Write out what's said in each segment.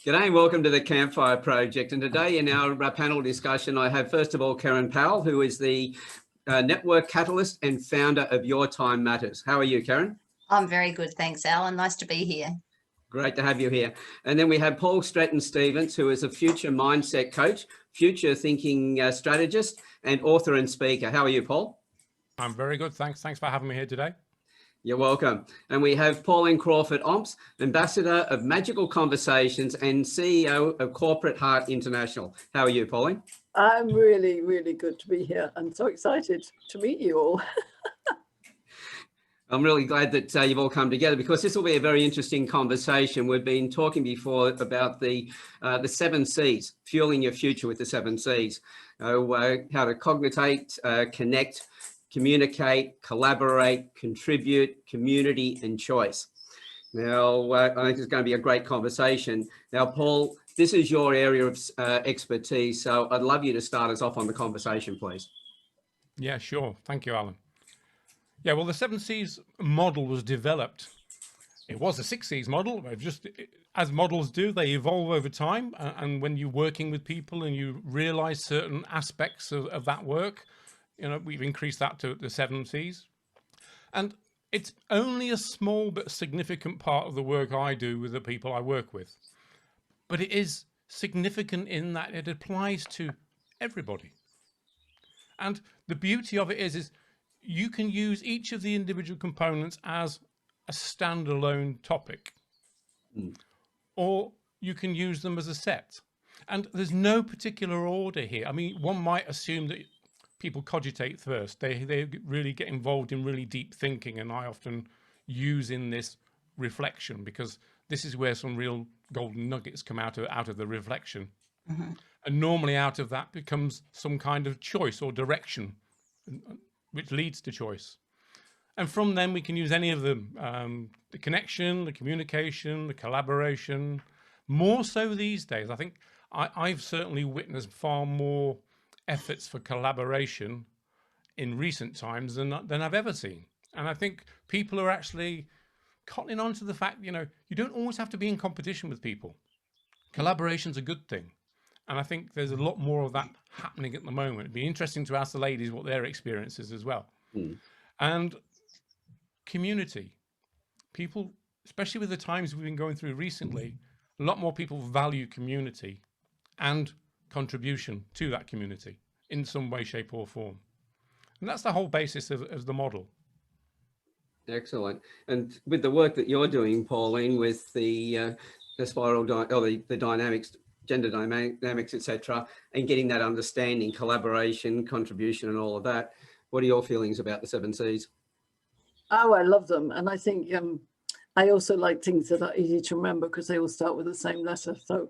G'day and welcome to the Campfire Project. And today in our panel discussion, I have first of all Kerryn Powell, who is the network catalyst and founder of Your Time Matters. How are you, Kerryn? I'm very good, thanks, Alan. Nice to be here. Great to have you here. And then we have Paul Stretton-Stephens, who is a future mindset coach, future thinking strategist, and author and speaker. How are you, Paul? I'm very good, thanks. Thanks for having me here today. You're welcome. And we have Pauline Crawford-Omps, Ambassador of Magical Conversations and CEO of Corporate Heart International. How are you, Pauline? I'm really, really good to be here. I'm so excited to meet you all. I'm really glad that you've all come together because this will be a very interesting conversation. We've been talking before about the 7 C's, fueling your future with the 7 C's, how to cogitate, connect, communicate, collaborate, contribute, community, and choice. Now, I think it's going to be a great conversation. Now, Paul, this is your area of expertise, so I'd love you to start us off on the conversation, please. Yeah, sure. Thank you, Alan. Yeah, well, the 7 C's model was developed. It was a 6 C's model. Just as models do, they evolve over time. And when you're working with people and you realize certain aspects of that work, you know, we've increased that to the 7 C's. And it's only a small but significant part of the work I do with the people I work with. But it is significant in that it applies to everybody. And the beauty of it is you can use each of the individual components as a standalone topic, or you can use them as a set. And there's no particular order here. I mean, one might assume that people cogitate first. They really get involved in really deep thinking, and I often use in this reflection because this is where some real golden nuggets come out of the reflection. And normally out of that becomes some kind of choice or direction, which leads to choice. And from then we can use any of them, the connection, the communication, the collaboration. More so these days, I think I've certainly witnessed far more efforts for collaboration in recent times than I've ever seen. And I think people are actually cottoning on to the fact, you know, you don't always have to be in competition with people. Collaboration's a good thing. And I think there's a lot more of that happening at the moment. It'd be interesting to ask the ladies what their experience is as well. And community. People, especially with the times we've been going through recently, a lot more people value community and contribution to that community in some way, shape or form. And that's the whole basis of the model. Excellent. And with the work that you're doing, Pauline, with the spiral, the dynamics, gender dynamics, etc., and getting that understanding, collaboration, contribution, and all of that, what are your feelings about the 7 C's? Oh, I love them. And I think I also like things that are easy to remember because they all start with the same letter. So,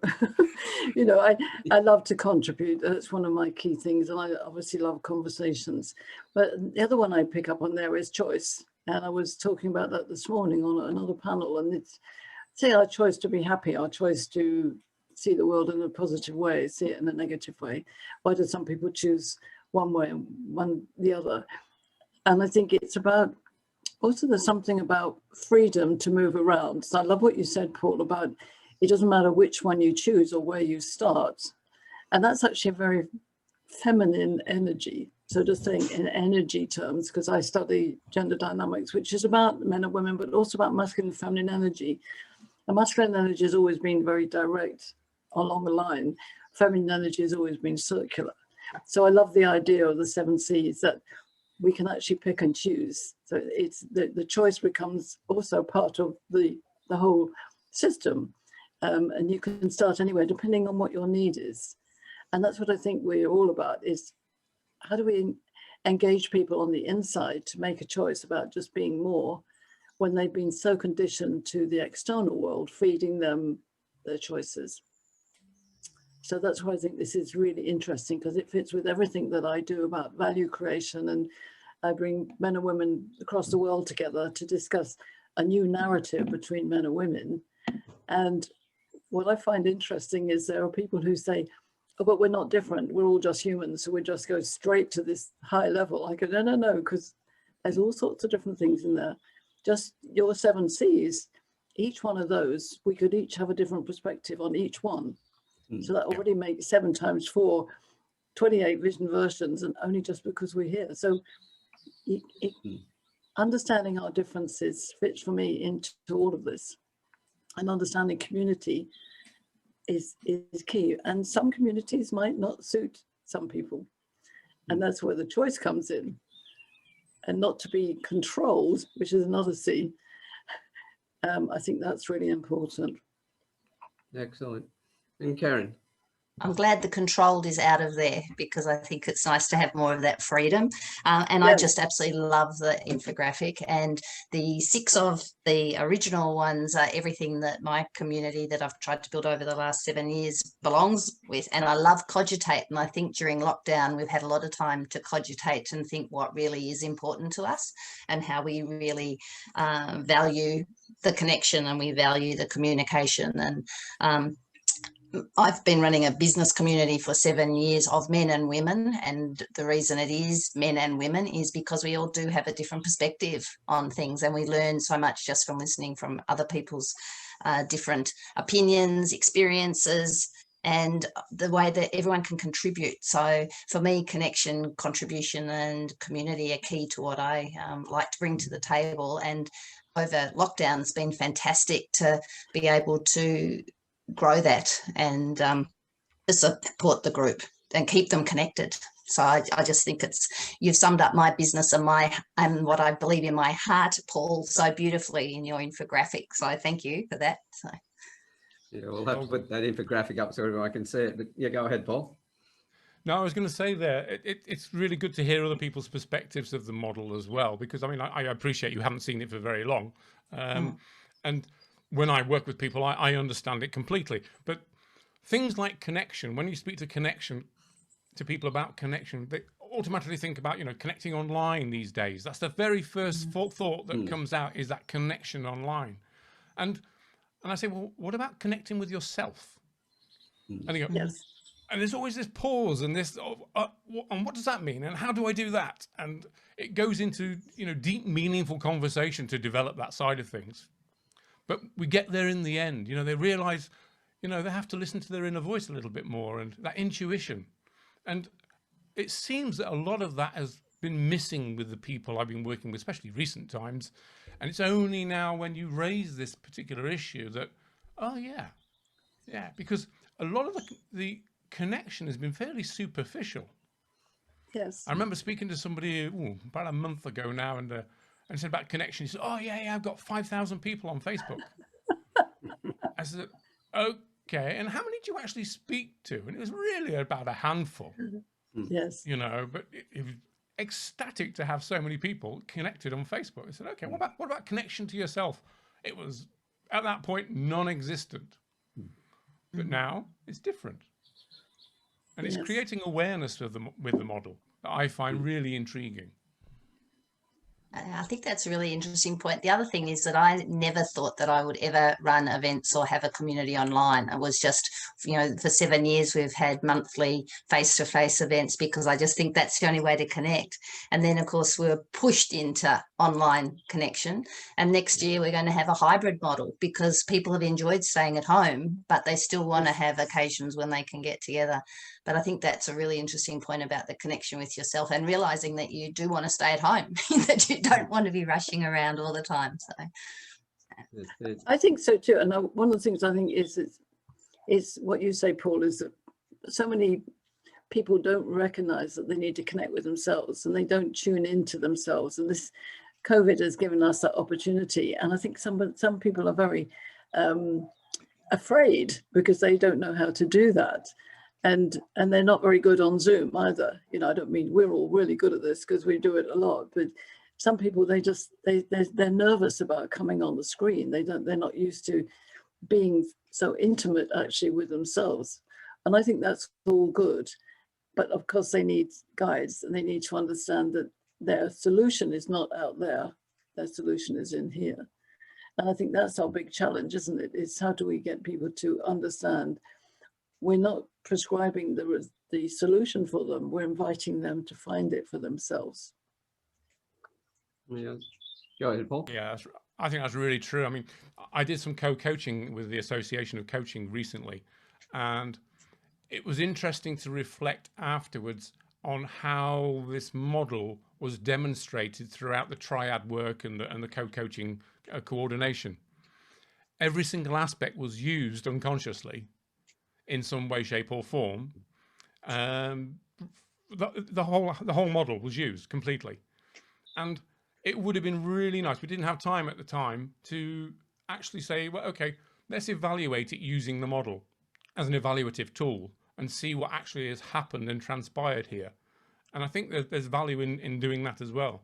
you know, I love to contribute. That's one of my key things. And I obviously love conversations. But the other one I pick up on there is choice. And I was talking about that this morning on another panel. And it's our choice to be happy, our choice to see the world in a positive way, see it in a negative way. Why do some people choose one way and one the other? And I think it's about, also there's something about freedom to move around. So I love what you said, Paul, about it doesn't matter which one you choose or where you start. And that's actually a very feminine energy. So just saying in energy terms, because I study gender dynamics, which is about men and women, but also about masculine and feminine energy. And masculine energy has always been very direct along the line. Feminine energy has always been circular. So I love the idea of the 7 C's that we can actually pick and choose. So it's the choice becomes also part of the whole system. And you can start anywhere depending on what your need is. And that's what I think we're all about, is how do we engage people on the inside to make a choice about just being more when they've been so conditioned to the external world, feeding them their choices. So that's why I think this is really interesting, because it fits with everything that I do about value creation. And I bring men and women across the world together to discuss a new narrative between men and women. And what I find interesting is there are people who say, oh, but we're not different. We're all just humans. So we just go straight to this high level. I go, no, because there's all sorts of different things in there. Just your 7 C's each one of those, we could each have a different perspective on each one. So that Yeah. already makes 7 times 4, 28 vision versions, and only just because we're here. So understanding our differences fits for me into all of this, and understanding community is key. And some communities might not suit some people, and that's where the choice comes in, and not to be controlled, which is another C. I think that's really important. Excellent. And Kerryn? I'm glad the controlled is out of there, because I think it's nice to have more of that freedom. And I just absolutely love the infographic, and the 6 of the original ones are everything that my community that I've tried to build over the last 7 years belongs with. And I love Cogitate. And I think during lockdown, we've had a lot of time to cogitate and think what really is important to us, and how we really value the connection, and we value the communication. And I've been running a business community for 7 years of men and women, and the reason it is men and women is because we all do have a different perspective on things, and we learn so much just from listening from other people's different opinions, experiences, and the way that everyone can contribute. So for me, connection, contribution and community are key to what I like to bring to the table. And over lockdown, it's been fantastic to be able to grow that and support the group and keep them connected. So I just think you've summed up my business and what I believe in my heart, Paul, so beautifully in your infographic. So thank you for that. So Yeah, we'll have to put that infographic up so everyone can see it. But yeah, go ahead, Paul. No, I was going to say there, it's really good to hear other people's perspectives of the model as well, because I mean, I appreciate you haven't seen it for very long. And when I work with people, I understand it completely. But things like connection, when you speak to people about connection, they automatically think about, connecting online these days. That's the very first thought that comes out, is that connection online. And I say, well, what about connecting with yourself? And they go, Yes. And there's always this pause and this, and what does that mean? And how do I do that? And it goes into, deep, meaningful conversation to develop that side of things. But we get there in the end. They realize, they have to listen to their inner voice a little bit more, and that intuition. And it seems that a lot of that has been missing with the people I've been working with, especially recent times. And it's only now when you raise this particular issue that, oh yeah, because a lot of the connection has been fairly superficial. Yes. I remember speaking to somebody about a month ago now, and said about connection. He said, "Oh yeah, I've got 5,000 people on Facebook." I said, "Okay, and how many do you actually speak to?" And it was really about a handful. Yes. But it was ecstatic to have so many people connected on Facebook. I said, "Okay, what about connection to yourself?" It was at that point non-existent, but now it's different. And it's creating awareness with the model that I find really intriguing. I think that's a really interesting point. The other thing is that I never thought that I would ever run events or have a community online. It was just, for 7 years we've had monthly face-to-face events, because I just think that's the only way to connect. And then, of course, we're pushed into online connection. And next year we're going to have a hybrid model, because people have enjoyed staying at home, but they still want to have occasions when they can get together. But I think that's a really interesting point about the connection with yourself, and realizing that you do want to stay at home, that you don't want to be rushing around all the time. So I think so too. And one of the things I think is what you say, Paul, is that so many people don't recognize that they need to connect with themselves, and they don't tune into themselves. And this COVID has given us that opportunity. And I think some people are very afraid, because they don't know how to do that. And they're not very good on Zoom either. I don't mean we're all really good at this, because we do it a lot, but some people, they're nervous about coming on the screen. They're not used to being so intimate actually with themselves. And I think that's all good. But of course they need guides, and they need to understand that their solution is not out there. Their solution is in here. And I think that's our big challenge, isn't it? Is how do we get people to understand we're not prescribing the solution for them. We're inviting them to find it for themselves. Yeah. Go ahead, Paul. Yeah, I think that's really true. I mean, I did some co-coaching with the Association of Coaching recently, and it was interesting to reflect afterwards on how this model was demonstrated throughout the triad work and the co-coaching coordination. Every single aspect was used unconsciously in some way, shape or form. The whole model was used completely. And it would have been really nice. We didn't have time at the time to actually say, well, okay, let's evaluate it using the model as an evaluative tool and see what actually has happened and transpired here. And I think that there's value in doing that as well.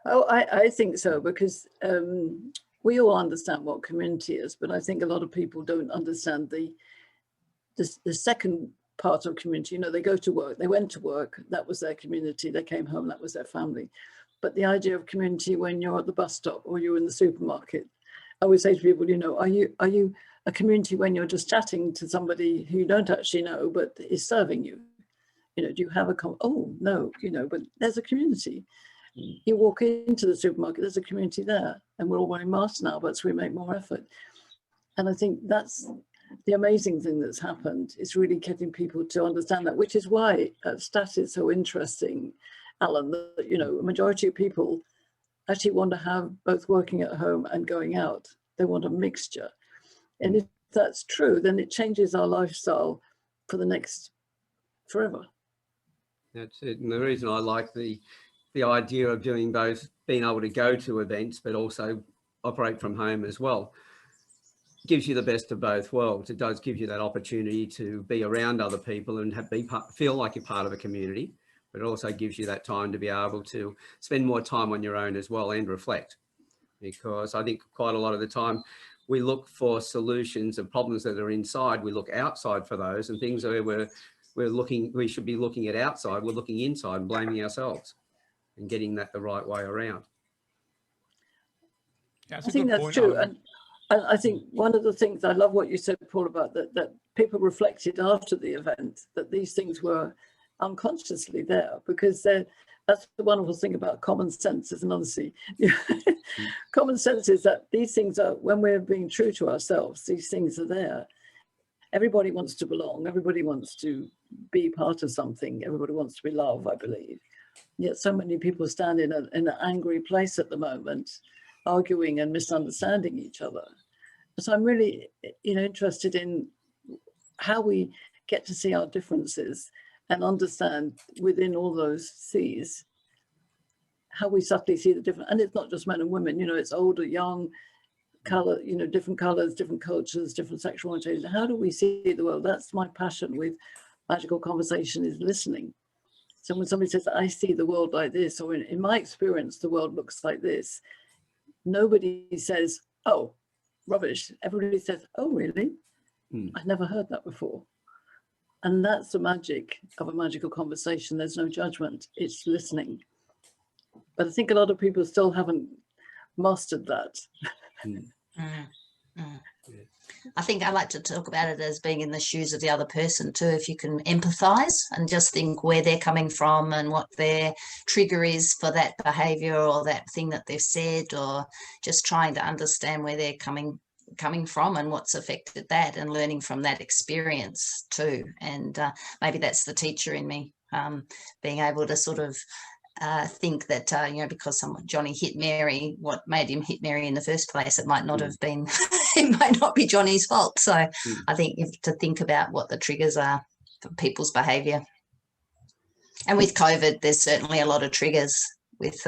Oh, I think so, because we all understand what community is, but I think a lot of people don't understand the second part of community. You know, they go to work, they went to work, that was their community, they came home, that was their family. But the idea of community when you're at the bus stop or you're in the supermarket, I always say to people, you know, are you a community when you're just chatting to somebody who you don't actually know but is serving you? You know, do you have oh no, you know, but there's a community. You walk into the supermarket, there's a community there, and we're all wearing masks now, but so we make more effort. And I think that's the amazing thing that's happened, is really getting people to understand that, which is why STAT is so interesting, Alan, that, you know, a majority of people actually want to have both working at home and going out. They want a mixture. And if that's true, then it changes our lifestyle for the next forever. That's it. And the reason I like the idea of doing both, being able to go to events, but also operate from home as well, gives you the best of both worlds. It does give you that opportunity to be around other people and feel like you're part of a community, but it also gives you that time to be able to spend more time on your own as well and reflect. Because I think quite a lot of the time we look for solutions and problems that are inside, we look outside for those, and things where we should be looking at outside, we're looking inside and blaming ourselves and getting that the right way around. Yeah, I think that's true. And I think one of the things, I love what you said, Paul, about that people reflected after the event, that these things were unconsciously there, because that's the wonderful thing about common sense, is another C. Common sense is that these things are, when we're being true to ourselves, these things are there. Everybody wants to belong. Everybody wants to be part of something. Everybody wants to be loved, I believe. Yet so many people stand in an angry place at the moment, arguing and misunderstanding each other. So I'm really, you know, interested in how we get to see our differences and understand within all those C's how we subtly see the difference. And it's not just men and women, you know, it's older, young, color, you know, different colors, different cultures, different sexual orientation. How do we see the world? That's my passion with Magical Conversation, is listening. So when somebody says, I see the world like this, or in my experience, the world looks like this, nobody says, oh, rubbish. Everybody says, oh, really? I've never heard that before. And that's the magic of a magical conversation. There's no judgment, it's listening. But I think a lot of people still haven't mastered that. I think I like to talk about it as being in the shoes of the other person too. If you can empathize and just think where they're coming from and what their trigger is for that behavior or that thing that they've said, or just trying to understand where they're coming from and what's affected that, and learning from that experience too. And maybe that's the teacher in me, being able to sort of think that, you know, because Johnny hit Mary, what made him hit Mary in the first place, it might not have been, it might not be Johnny's fault. So I think you have to think about what the triggers are for people's behaviour. And with COVID, there's certainly a lot of triggers with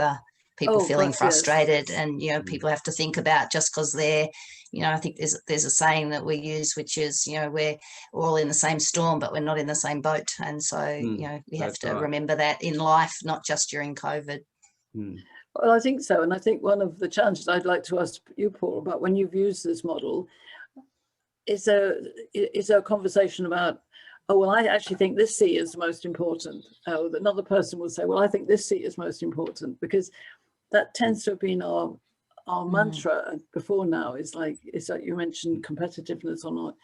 people feeling frustrated, and, you know, people have to think about, just because they're, you know, I think there's a saying that we use, which is, you know, we're all in the same storm, but we're not in the same boat. And so, you know, we have to remember that in life, not just during COVID. Well, I think so. And I think one of the challenges I'd like to ask you, Paul, about when you've used this model, is there a conversation about, oh, well, I actually think this C is most important. Oh, another person will say, well, I think this C is most important, because that tends to have been our mantra before now. Is like you mentioned competitiveness or not.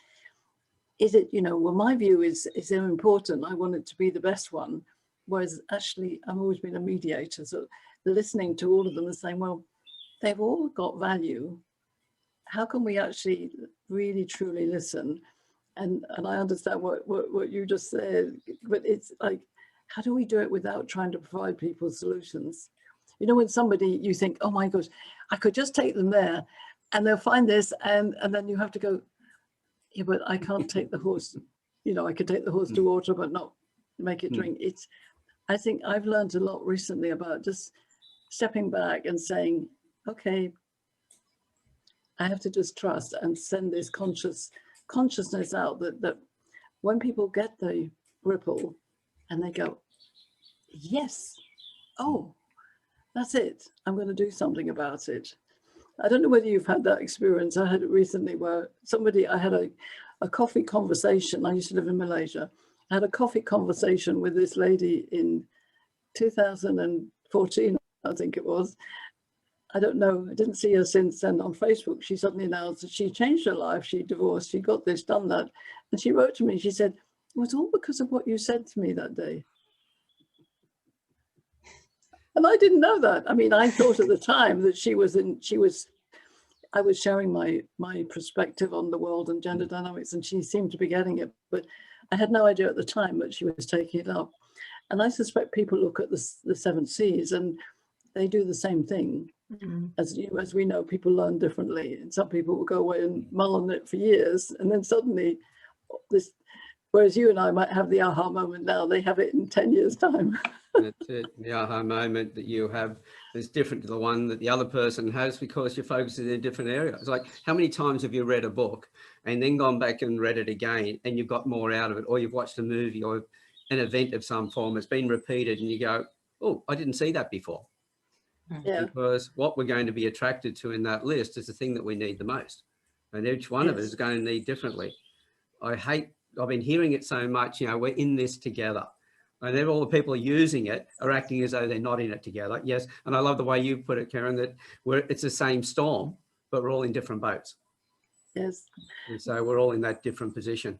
Is it, you know, well, my view is so important, I want it to be the best one. Whereas actually, I've always been a mediator. So listening to all of them and saying, well, they've all got value. How can we actually really truly listen? And I understand what you just said, but it's like, how do we do it without trying to provide people solutions? You know, when somebody, you think, oh my gosh, I could just take them there and they'll find this, and then you have to go, yeah, but I can't take the horse. You know, I could take the horse to water, but not make it drink. I think I've learned a lot recently about just stepping back and saying, okay, I have to just trust and send this consciousness out that when people get the ripple and they go, yes, oh, that's it, I'm going to do something about it. I don't know whether you've had that experience. I had it recently where I had a coffee conversation. I used to live in Malaysia. I had a coffee conversation with this lady in 2014, I think it was. I don't know, I didn't see her since then. On Facebook, she suddenly announced that she changed her life. She divorced, she got this, done that. And she wrote to me, she said, it was all because of what you said to me that day. And I didn't know that. I mean, I thought at the time that I was sharing my perspective on the world and gender dynamics, and she seemed to be getting it. But I had no idea at the time that she was taking it up. And I suspect people look at the 7 C's and they do the same thing. As we know, people learn differently, and some people will go away and mull on it for years, and then suddenly whereas you and I might have the aha moment now, they have it in 10 years' time. That's it. The aha moment that you have is different to the one that the other person has because you're focusing in a different area. It's like, how many times have you read a book and then gone back and read it again and you've got more out of it, or you've watched a movie or an event of some form, it's been repeated and you go, oh, I didn't see that before. Yeah. Because what we're going to be attracted to in that list is the thing that we need the most. And each one of us is going to need differently. I've been hearing it so much, you know, we're in this together. And then all the people using it are acting as though they're not in it together. Yes. And I love the way you put it, Kerryn, that it's the same storm, but we're all in different boats. Yes. And so we're all in that different position.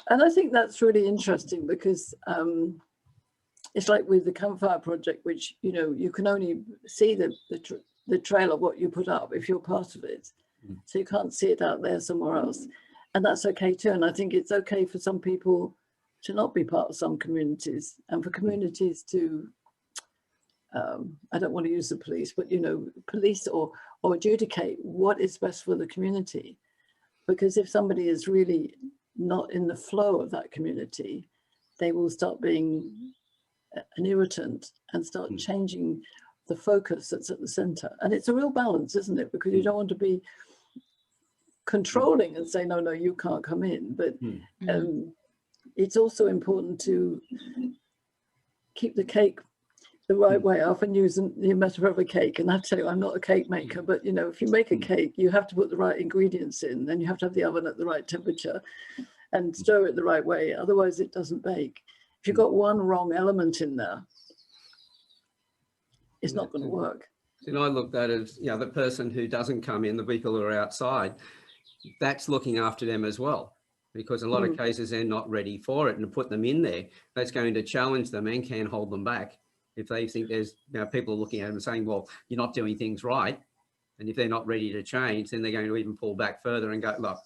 And I think that's really interesting because it's like with the Campfire Project, which, you know, you can only see the trail of what you put up if you're part of it. So you can't see it out there somewhere else. And that's okay too. And I think it's okay for some people to not be part of some communities, and for communities to, I don't want to use the police, but, you know, police or adjudicate what is best for the community. Because if somebody is really not in the flow of that community, they will start being an irritant and start changing the focus that's at the center. And it's a real balance, isn't it? Because you don't want to be controlling and say, no, you can't come in. But it's also important to keep the cake the right way. I often use the metaphor of a cake, and I have to tell you, I'm not a cake maker, but, you know, if you make a cake, you have to put the right ingredients in, and you have to have the oven at the right temperature and stir it the right way. Otherwise it doesn't bake. If you've got one wrong element in there, it's not going to work. And I looked at it as, you know, the person who doesn't come in, the people who are outside, that's looking after them as well. Because in a lot of cases, they're not ready for it, and to put them in there, that's going to challenge them and can hold them back. If they think there's, you know, people looking at them and saying, well, you're not doing things right. And if they're not ready to change, then they're going to even pull back further and go, look,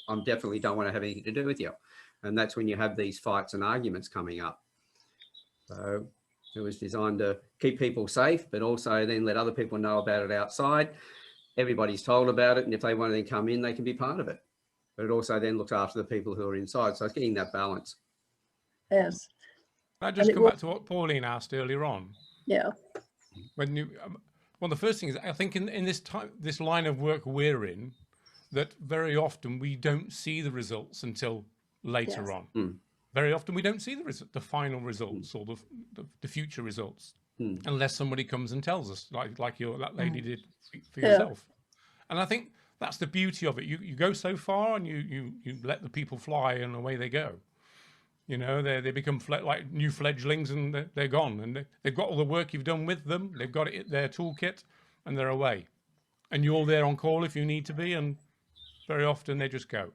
I definitely don't want to have anything to do with you. And that's when you have these fights and arguments coming up. So it was designed to keep people safe, but also then let other people know about it outside. Everybody's told about it. And if they want to then come in, they can be part of it. But it also then looks after the people who are inside. So it's getting that balance. Yes. Can I just come back to what Pauline asked earlier on? Yeah. When you, one of the first things I think in this line of work we're in, that very often we don't see the results until later on. Very often we don't see the final results or the future results unless somebody comes and tells us, like that lady did for yourself. And I think that's the beauty of it. You go so far and you let the people fly and away they go. You know, they become like new fledglings and they're gone. And they've got all the work you've done with them. They've got it, their toolkit, and they're away. And you're there on call if you need to be. And very often they just go.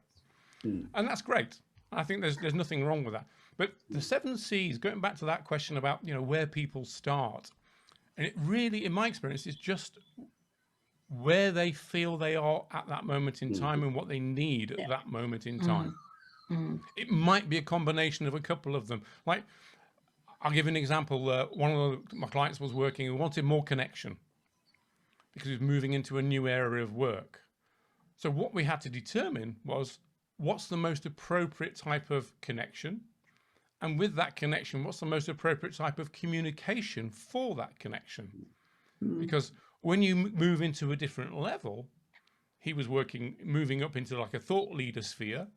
And that's great. I think there's nothing wrong with that. But the 7 C's, going back to that question about, you know, where people start. And it really, in my experience, is just where they feel they are at that moment in time and what they need at that moment in time. It might be a combination of a couple of them. Like, I'll give you an example. One of my clients was working and wanted more connection because he was moving into a new area of work. So what we had to determine was, what's the most appropriate type of connection? And with that connection, what's the most appropriate type of communication for that connection? Because when you move into a different level, he was moving up into like a thought leader sphere.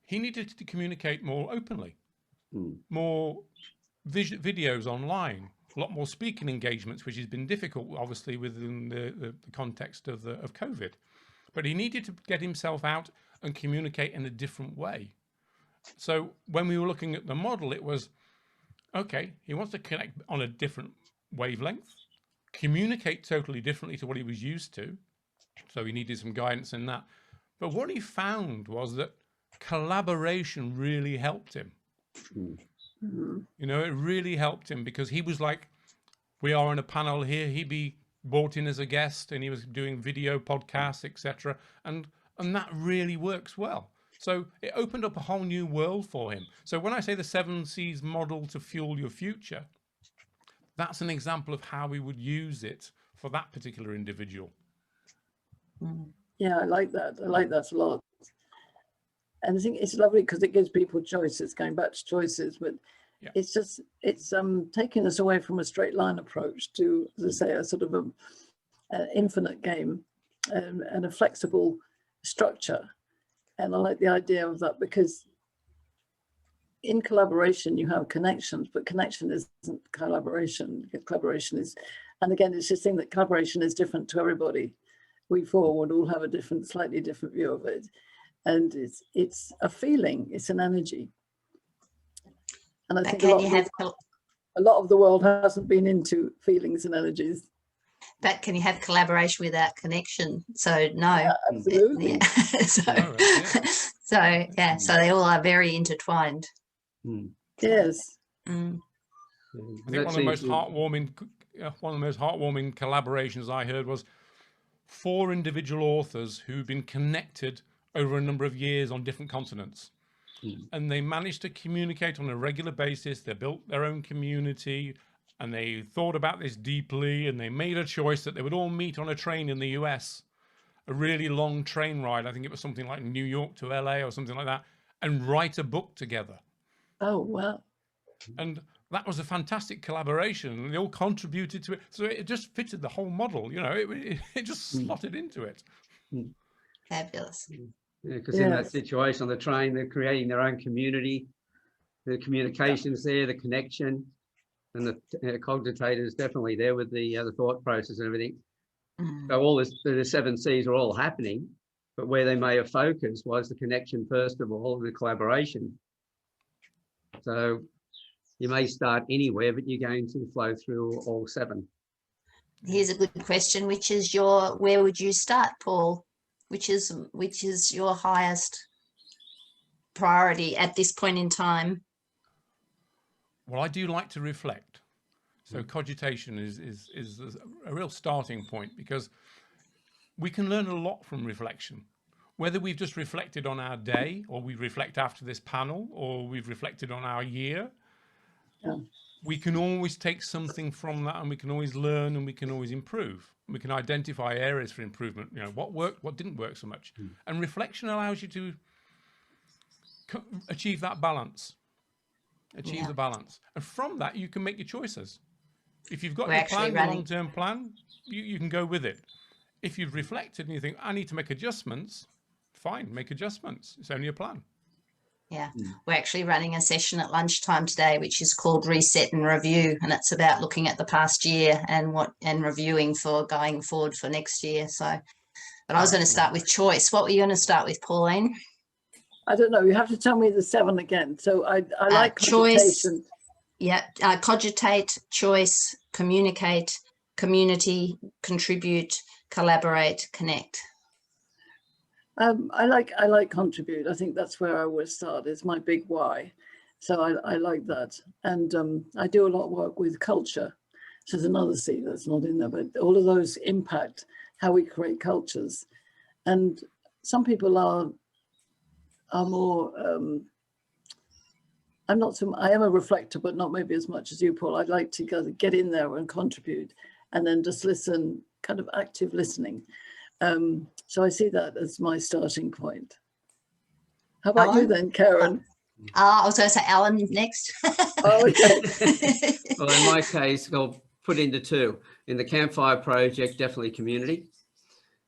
He needed to communicate more openly, more videos online, a lot more speaking engagements, which has been difficult, obviously, within the context of COVID. But he needed to get himself out and communicate in a different way. So when we were looking at the model, it was, okay, he wants to connect on a different wavelength, communicate totally differently to what he was used to. So he needed some guidance in that. But what he found was that collaboration really helped him. You know, it really helped him, because he was like, we are on a panel here. He'd be brought in as a guest and he was doing video podcasts, etc. And that really works well. So it opened up a whole new world for him. So when I say the 7 C's model to fuel your future, that's an example of how we would use it for that particular individual. Yeah, I like that. I like that a lot. And I think it's lovely because it gives people choices, going back to choices, but it's just, it's taking us away from a straight line approach to, as I say, a sort of an infinite game and a flexible structure. And I like the idea of that, because in collaboration you have connections, but connection isn't collaboration. Collaboration is, and again, it's this thing that collaboration is different to everybody. We four would all have a different, slightly different view of it. And it's a feeling, it's an energy. And I think a lot of the world hasn't been into feelings and energies. But can you have collaboration without connection? So no. Yeah, absolutely. Yeah. So they all are very intertwined. Yes. I think one of the most heartwarming collaborations I heard was 4 individual authors who've been connected over a number of years on different continents. And they managed to communicate on a regular basis. They built their own community and they thought about this deeply, and they made a choice that they would all meet on a train in the US, a really long train ride. I think it was something like New York to LA or something like that, and write a book together. Oh, wow. And that was a fantastic collaboration, and they all contributed to it. So it just fitted the whole model, you know, it just slotted into it. Fabulous. Yeah, because in that situation on the train, they're creating their own community. The communication's there, the connection, and the cogitator is definitely there with the thought process and everything. So all this, the 7 C's are all happening, but where they may have focused was the connection first of all, the collaboration. So you may start anywhere, but you're going to flow through all 7. Here's a good question, which is where would you start, Paul? Which is your highest priority at this point in time? Well, I do like to reflect. So cogitation is a real starting point, because we can learn a lot from reflection. Whether we've just reflected on our day, or we reflect after this panel, or we've reflected on our year, we can always take something from that, and we can always learn, and we can always improve. We can identify areas for improvement, you know, what worked, what didn't work so much. And reflection allows you to achieve that balance, the balance. And from that, you can make your choices. If you've got your plan, your long-term plan, you can go with it. If you've reflected and you think, I need to make adjustments, fine, make adjustments. It's only a plan. Yeah, we're actually running a session at lunchtime today, which is called Reset and Review, and it's about looking at the past year and reviewing for going forward for next year. So, but I was going to start with choice. What were you going to start with, Pauline? I don't know. You have to tell me the 7 again. So I like choice. Cogitation. Yeah, cogitate, choice, communicate, community, contribute, collaborate, connect. I like contribute. I think that's where I would start. It's my big why. So I like that. And I do a lot of work with culture. So there's another C that's not in there, but all of those impact how we create cultures. And some people are more, I am a reflector, but not maybe as much as you, Paul. I'd like to get in there and contribute and then just listen, kind of active listening. So I see that as my starting point. How about Alan? you then, Kerryn? I was going to say Alan next. Oh, okay. Well, in my case, I'll put into two. In the Campfire Project, definitely community.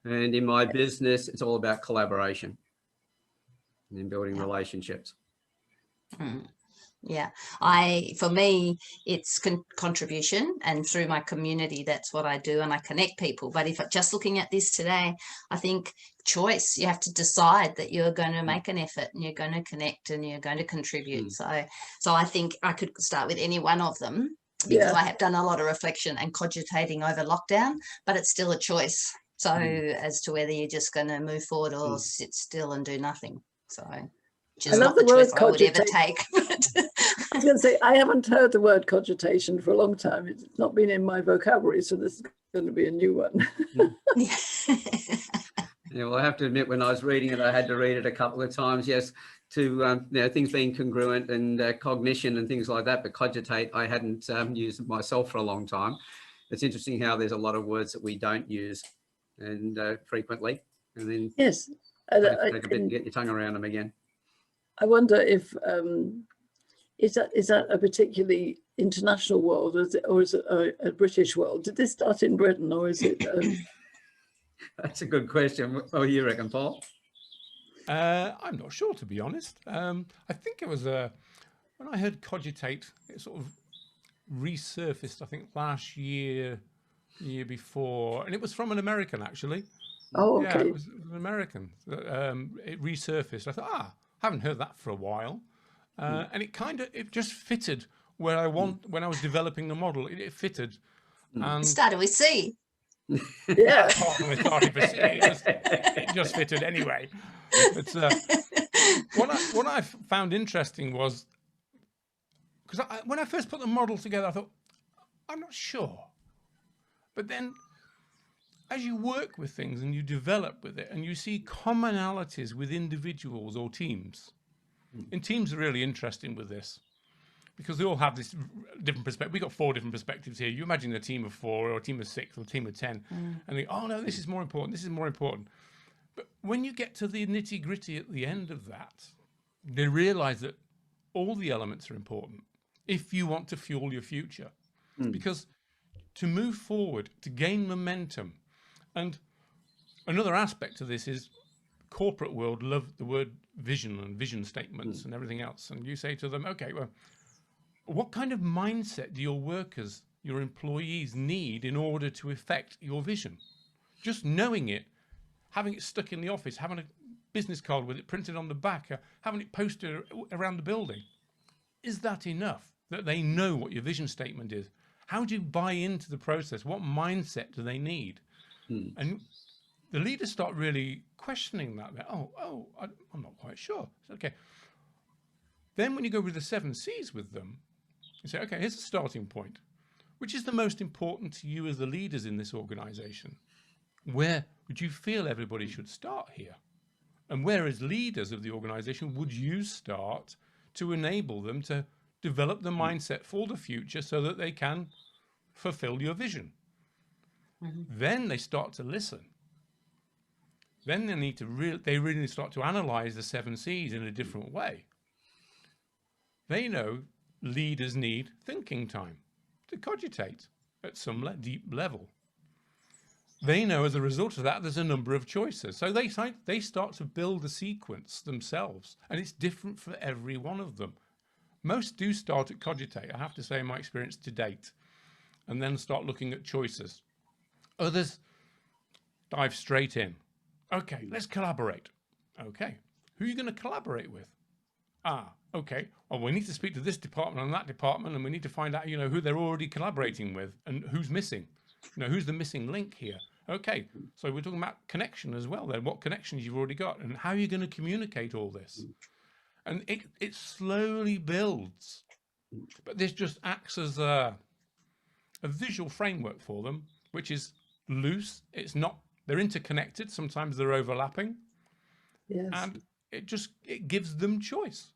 And in my business, it's all about collaboration and building relationships. Yeah, for me, it's contribution, and through my community, that's what I do, and I connect people. But if just looking at this today, I think choice, you have to decide that you're going to make an effort and you're going to connect and you're going to contribute. So I think I could start with any one of them, because I have done a lot of reflection and cogitating over lockdown, but it's still a choice. So as to whether you're just going to move forward or sit still and do nothing. So which is not the choice I would ever take. I was going to say, I haven't heard the word cogitation for a long time. It's not been in my vocabulary, so this is going to be a new one. Yeah, well, I have to admit, when I was reading it, I had to read it a couple of times, yes, to things being congruent and cognition and things like that, but cogitate, I hadn't used it myself for a long time. It's interesting how there's a lot of words that we don't use and frequently, and then yes, take a bit and get your tongue around them again. I wonder if is that a particularly international world, or is it a British world? Did this start in Britain, or is it? That's a good question. What do you reckon, Paul? I'm not sure, to be honest. I think it was when I heard cogitate, it sort of resurfaced, I think, last year, year before, and it was from an American, actually. Oh, okay. Yeah, it was an American. It resurfaced. I thought, haven't heard that for a while, and it just fitted where I want when I was developing the model. It fitted. And started with C. Yeah. It just fitted anyway. But what I found interesting was, because when I first put the model together, I thought, I'm not sure. But then as you work with things and you develop with it and you see commonalities with individuals or teams, and teams are really interesting with this because they all have this different perspective. We've got 4 different perspectives here. You imagine a team of 4 or a team of 6 or a team of 10 and they, oh no, this is more important. This is more important. But when you get to the nitty gritty at the end of that, they realize that all the elements are important if you want to fuel your future. Because to move forward, to gain momentum, and another aspect of this is corporate world love the word vision and vision statements and everything else. And you say to them, okay, well, what kind of mindset do your workers, your employees need in order to effect your vision? Just knowing it, having it stuck in the office, having a business card with it printed on the back, having it posted around the building. Is that enough that they know what your vision statement is? How do you buy into the process? What mindset do they need? And the leaders start really questioning that. I'm not quite sure. Okay. Then when you go with the 7 C's with them, you say, okay, here's the starting point. Which is the most important to you as the leaders in this organization? Where would you feel everybody should start here? And where as leaders of the organization would you start to enable them to develop the mindset for the future so that they can fulfill your vision? Then they start to listen. Then they need to they really start to analyze the 7 C's in a different way. They know leaders need thinking time to cogitate at some deep level. They know as a result of that, there's a number of choices. So they start to build a sequence themselves, and it's different for every one of them. Most do start at cogitate, I have to say in my experience to date, and then start looking at choices. Others dive straight in. Okay, let's collaborate. Okay, who are you going to collaborate with? Okay, well, we need to speak to this department and that department, and we need to find out, who they're already collaborating with and who's missing. Who's the missing link here? Okay, so we're talking about connection as well then, what connections you've already got and how you're going to communicate all this. And it slowly builds, but this just acts as a visual framework for them, which is loose. It's not, they're interconnected. Sometimes they're overlapping. Yes. And it gives them choice.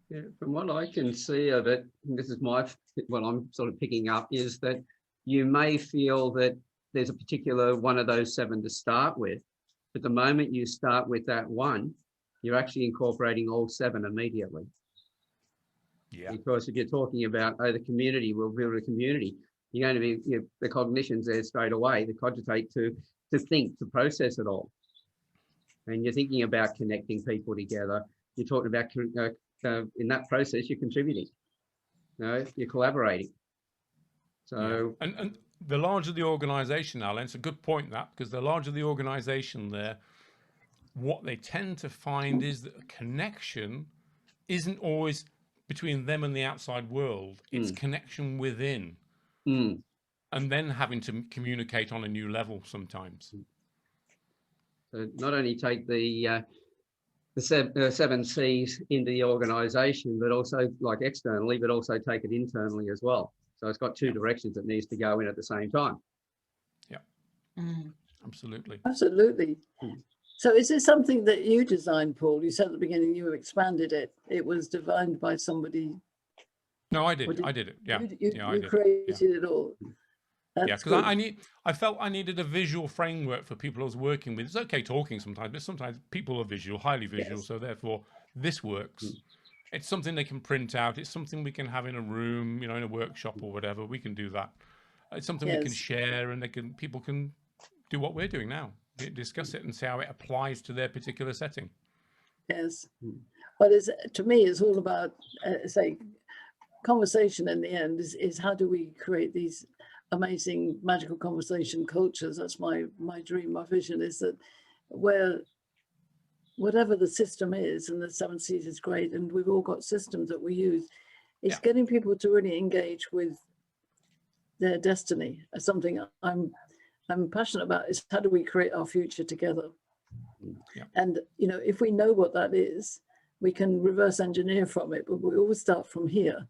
Yeah, from what I can see of it, and this is what I'm sort of picking up, is that you may feel that there's a particular one of those 7 to start with, but the moment you start with that one, you're actually incorporating all 7 immediately. Yeah. Because if you're talking about, the community, we'll build a community, you're going to be, the cognition's there straight away, the cogitate, to think, to process it all. And you're thinking about connecting people together. You're talking about, in that process, you're contributing, you're collaborating. So, yeah. And the larger the organization, Alan, it's a good point, that, because the larger the organization there, what they tend to find is that a connection isn't always between them and the outside world. It's connection within. And then having to communicate on a new level sometimes. So not only take the 7 C's into the organisation, but also like externally, but also take it internally as well. So it's got 2 directions it needs to go in at the same time. Yeah, absolutely. Absolutely. So is this something that you designed, Paul? You said at the beginning you expanded it. It was designed by somebody. No, I did. I did it. Yeah. You created it all. That's because I felt I needed a visual framework for people I was working with. It's okay talking sometimes, but sometimes people are visual, highly visual. Yes. So therefore this works. It's something they can print out. It's something we can have in a room, in a workshop or whatever. We can do that. It's something we can share, and people can do what we're doing now, discuss it and see how it applies to their particular setting. Yes. But to me, it's all about, conversation in the end is how do we create these amazing magical conversation cultures. That's my dream, my vision, is that where whatever the system is, and the 7 C's is great, and we've all got systems that we use, it's getting people to really engage with their destiny. As something I'm passionate about is how do we create our future together. And if we know what that is, we can reverse engineer from it, but we always start from here.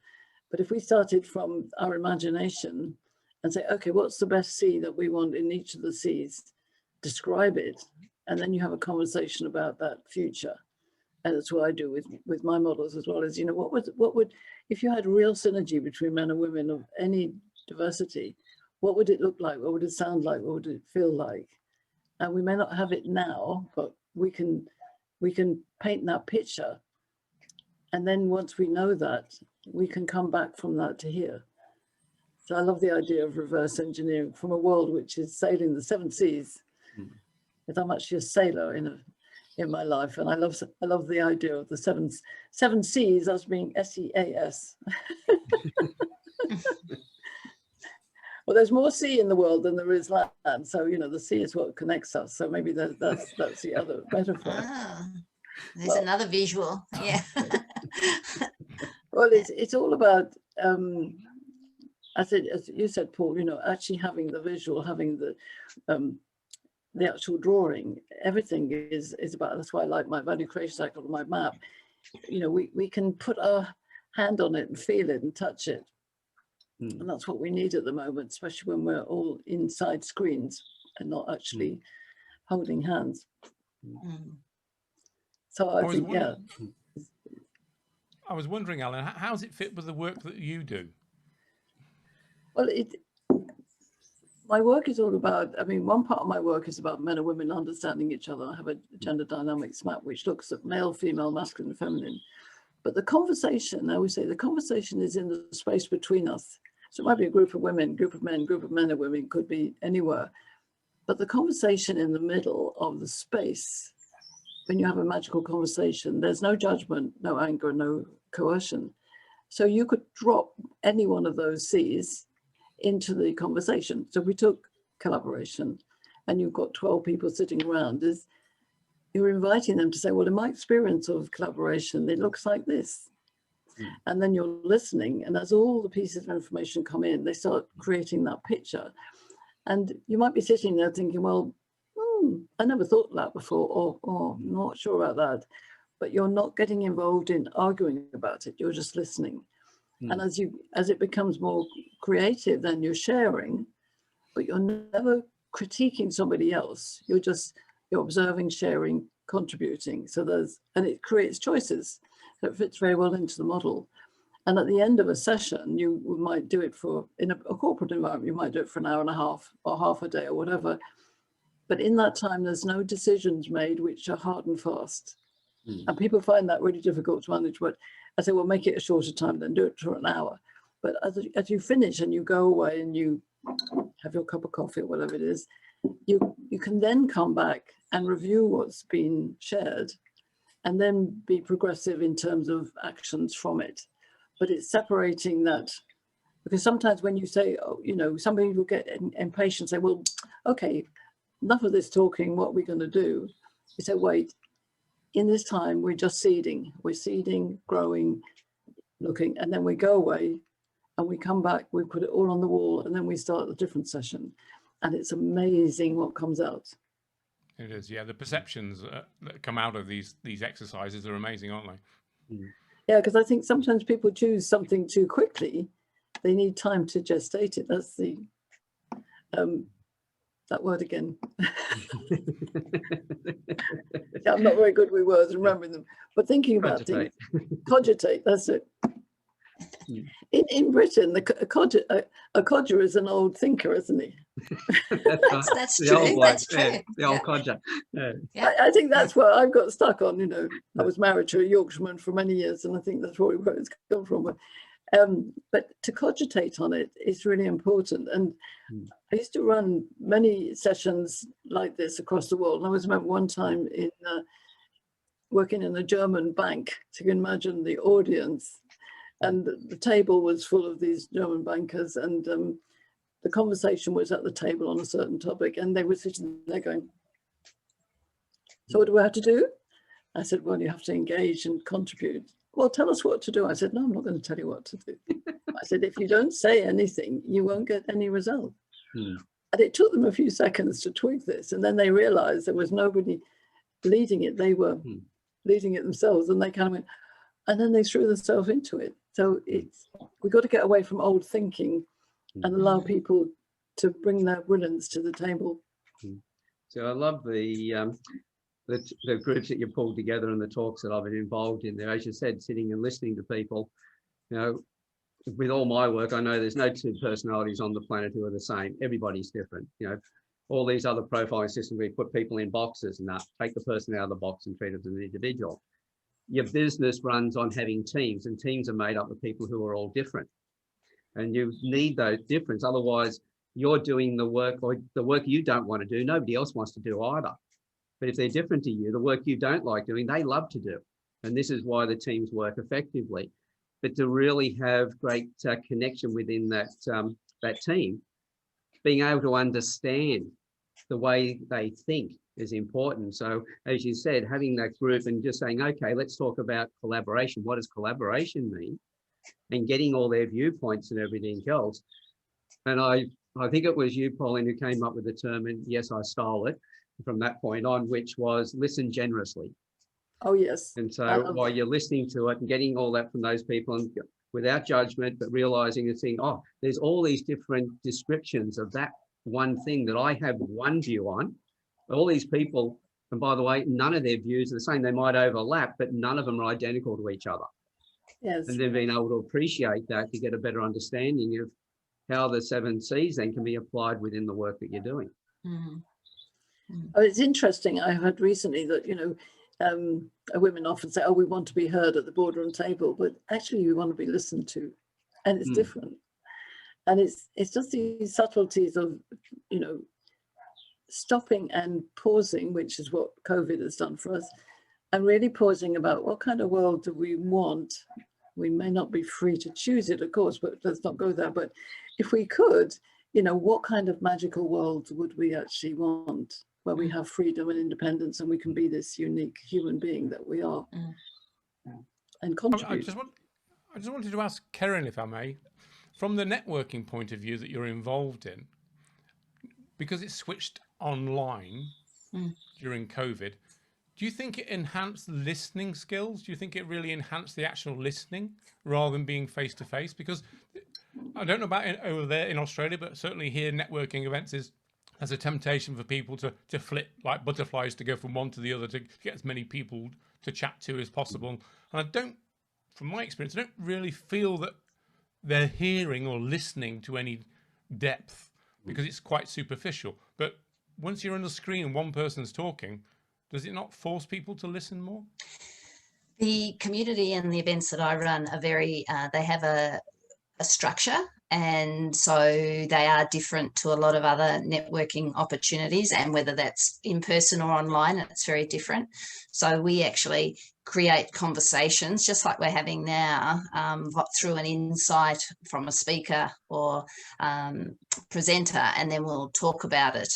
But if we started from our imagination and say, okay, what's the best C that we want in each of the C's? Describe it, and then you have a conversation about that future. And that's what I do with my models as well. As what would if you had real synergy between men and women of any diversity, what would it look like? What would it sound like? What would it feel like? And we may not have it now, but we can paint that picture. And then once we know that, we can come back from that to here. So I love the idea of reverse engineering from a world which is sailing the 7 C's. Because I'm actually a sailor in my life, and I love the idea of the seven C's as being SEAS. Well, there's more sea in the world than there is land, so the sea is what connects us. So maybe that's the other metaphor. There's another visual, yeah. Well, it's all about, as you said, Paul. Actually having the visual, having the actual drawing. Everything is about. That's why I like my value creation cycle, my map. We can put our hand on it and feel it and touch it. And that's what we need at the moment, especially when we're all inside screens and not actually holding hands. So I think, I was wondering, Alan, how does it fit with the work that you do? Well, my work is all about, one part of my work is about men and women understanding each other. I have a gender dynamics map which looks at male, female, masculine, feminine. But the conversation, I always say, the conversation is in the space between us. So it might be a group of women, group of men and women, could be anywhere. But the conversation in the middle of the space, when you have a magical conversation, there's no judgment, no anger, no coercion. So you could drop any one of those C's into the conversation. So we took collaboration, and you've got 12 people sitting around, you're inviting them to say, well, in my experience of collaboration, it looks like this. And then you're listening, and as all the pieces of information come in, they start creating that picture. And you might be sitting there thinking, well, I never thought of that before, or not sure about that. But you're not getting involved in arguing about it. You're just listening. And as it becomes more creative, then you're sharing, but you're never critiquing somebody else. You're observing, sharing, contributing. So and it creates choices. So it fits very well into the model. And at the end of a session, you might do it in a corporate environment, you might do it for an hour and a half or half a day or whatever. But in that time, there's no decisions made which are hard and fast. And people find that really difficult to manage. But I say, well, make it a shorter time, then do it for an hour. But as you finish and you go away and you have your cup of coffee or whatever it is, you can then come back and review what's been shared and then be progressive in terms of actions from it. But it's separating that, because sometimes when you say, oh, you know, somebody will get impatient, say, well, okay, enough of this talking, what are we going to do? You say, wait, in this time, we're just seeding. We're seeding, growing, looking, and then we go away and we come back, we put it all on the wall, and then we start a different session. And it's amazing what comes out. It is, yeah. The perceptions that come out of these exercises are amazing, aren't they? Yeah, because I think sometimes people choose something too quickly. They need time to gestate it. That's the that word again. Yeah, I'm not very good with words, remembering them, but thinking about things. Cogitate, that's it. In Britain, a codger is an old thinker, isn't he? That's true. That's true. Yeah, the old codger. Yeah. I think that's what I've got stuck on. You know, I was married to a Yorkshireman for many years, and I think that's where it's come from. But to cogitate on it is really important. And I used to run many sessions like this across the world. And I always remember one time working in a German bank. So you can imagine the audience, and the table was full of these German bankers, and the conversation was at the table on a certain topic, and they were sitting there going, so what do we have to do? I said, well, you have to engage and contribute. Well, tell us what to do. I said, no, I'm not going to tell you what to do. I said, if you don't say anything, you won't get any result. And it took them a few seconds to tweak this. And then they realized there was nobody leading it. They were leading it themselves. And they kind of went, and then they threw themselves into it. So we've got to get away from old thinking and allow people to bring their brilliance to the table. So I love the groups that you pulled together and the talks that I've been involved in there. As you said, sitting and listening to people, you know, with all my work, I know there's no two personalities on the planet who are the same. Everybody's different. You know, all these other profiling systems, we put people in boxes and that, take the person out of the box and treat it as an individual. Your business runs on having teams, and teams are made up of people who are all different. And you need those difference. Otherwise, you're doing the work, or the work you don't want to do, nobody else wants to do either. But if they're different to you, the work you don't like doing, they love to do. And this is why the teams work effectively. But to really have great connection within that team, being able to understand the way they think is important. So as you said, having that group and just saying, okay, let's talk about collaboration. What does collaboration mean? And getting all their viewpoints and everything else. And I think it was you, Pauline, who came up with the term, and yes, I stole it from that point on, which was listen generously. Oh, yes. And so while you're listening to it and getting all that from those people, and without judgment, but realizing and seeing, oh, there's all these different descriptions of that one thing that I have one view on. All these people, and by the way, none of their views are the same. They might overlap, but none of them are identical to each other. Yes. And then being able to appreciate that to get a better understanding of how the 7 C's then can be applied within the work that you're doing. Oh, it's interesting. I heard recently that, you know, women often say, oh, we want to be heard at the boardroom table, but actually we want to be listened to, and it's different. And it's just these subtleties of, you know, stopping and pausing, which is what COVID has done for us, and really pausing about what kind of world do we want. We may not be free to choose it, of course, but let's not go there. But if we could, you know, what kind of magical world would we actually want, where we have freedom and independence and we can be this unique human being that we are and contribute. I just wanted to ask Kerryn, if I may, from the networking point of view that you're involved in, because it's switched online during COVID, Do you think it enhanced listening skills? Do you think it really enhanced the actual listening rather than being face to face? Because I don't know about over there in Australia, but certainly here, networking events there's a temptation for people to flip like butterflies, to go from one to the other, to get as many people to chat to as possible. And I don't, from my experience, I don't really feel that they're hearing or listening to any depth, because it's quite superficial. But once you're on the screen and one person's talking, does it not force people to listen more? The community and the events that I run are very, they have a structure, and so they are different to a lot of other networking opportunities, and whether that's in person or online, it's very different. So we actually create conversations just like we're having now, through an insight from a speaker or presenter, and then we'll talk about it.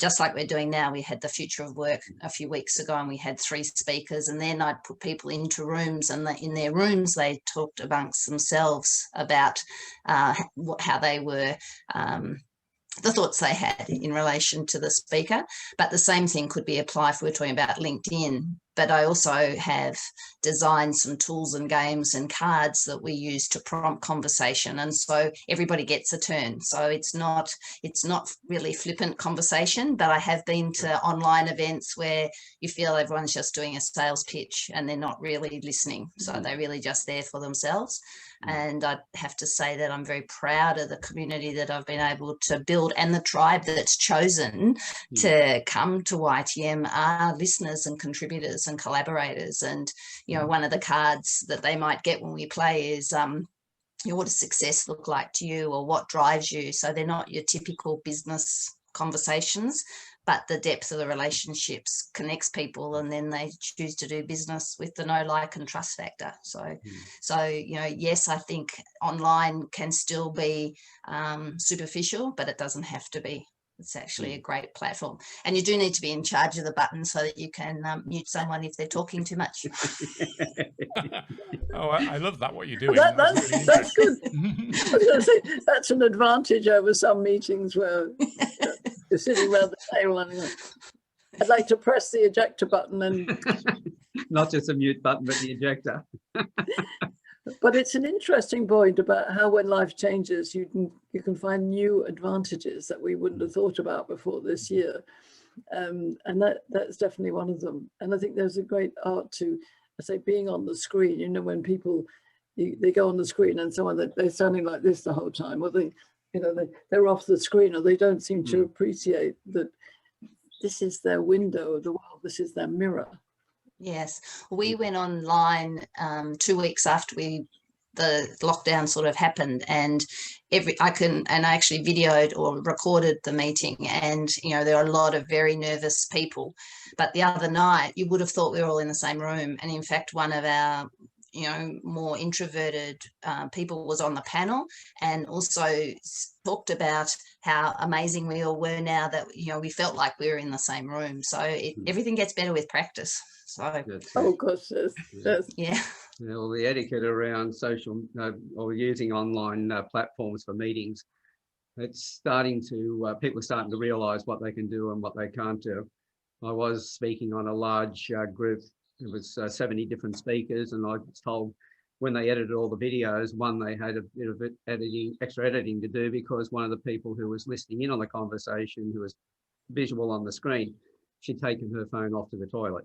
Just like we're doing now. We had the Future of Work a few weeks ago, and we had 3 speakers, and then I'd put people into rooms, and in their rooms they talked amongst themselves about how they were, the thoughts they had in relation to the speaker. But the same thing could be applied if we're talking about LinkedIn. But I also have designed some tools and games and cards that we use to prompt conversation, and so everybody gets a turn. So it's not really flippant conversation, but I have been to online events where you feel everyone's just doing a sales pitch and they're not really listening. So they're really just there for themselves. And I have to say that I'm very proud of the community that I've been able to build, and the tribe that's chosen to come to YTM are listeners and contributors and collaborators. And, you know, one of the cards that they might get when we play is, what does success look like to you, or what drives you? So they're not your typical business conversations, but the depth of the relationships connects people, and then they choose to do business with the know, like, and trust factor. So, you know, yes, I think online can still be superficial, but it doesn't have to be. It's actually a great platform, and you do need to be in charge of the button so that you can mute someone if they're talking too much. Oh, I love that, what you're doing. That's good. I was going to say, that's an advantage over some meetings where you're sitting around the table and I'd like to press the ejector button, and not just a mute button, but the ejector. But it's an interesting point about how, when life changes, you can find new advantages that we wouldn't have thought about before this year, and that's definitely one of them. And I think there's a great art to, I say, being on the screen. You know, when people they go on the screen and someone they're standing like this the whole time, or they're off the screen, or they don't seem to appreciate that this is their window of the world. This is their mirror. Yes, we went online 2 weeks after the lockdown sort of happened, and I actually videoed or recorded the meeting, and you know, there are a lot of very nervous people. But the other night, you would have thought we were all in the same room, and in fact, one of our more introverted people was on the panel, and also talked about how amazing we all were now that we felt like we were in the same room. So everything gets better with practice. So oh gosh, yes. Yeah. Well, the etiquette around social or using online platforms for meetings, it's starting to people are starting to realise what they can do and what they can't do. I was speaking on a large group. It was 70 different speakers, and I was told when they edited all the videos, one, they had a bit of extra editing to do, because one of the people who was listening in on the conversation, who was visual on the screen, she'd taken her phone off to the toilet.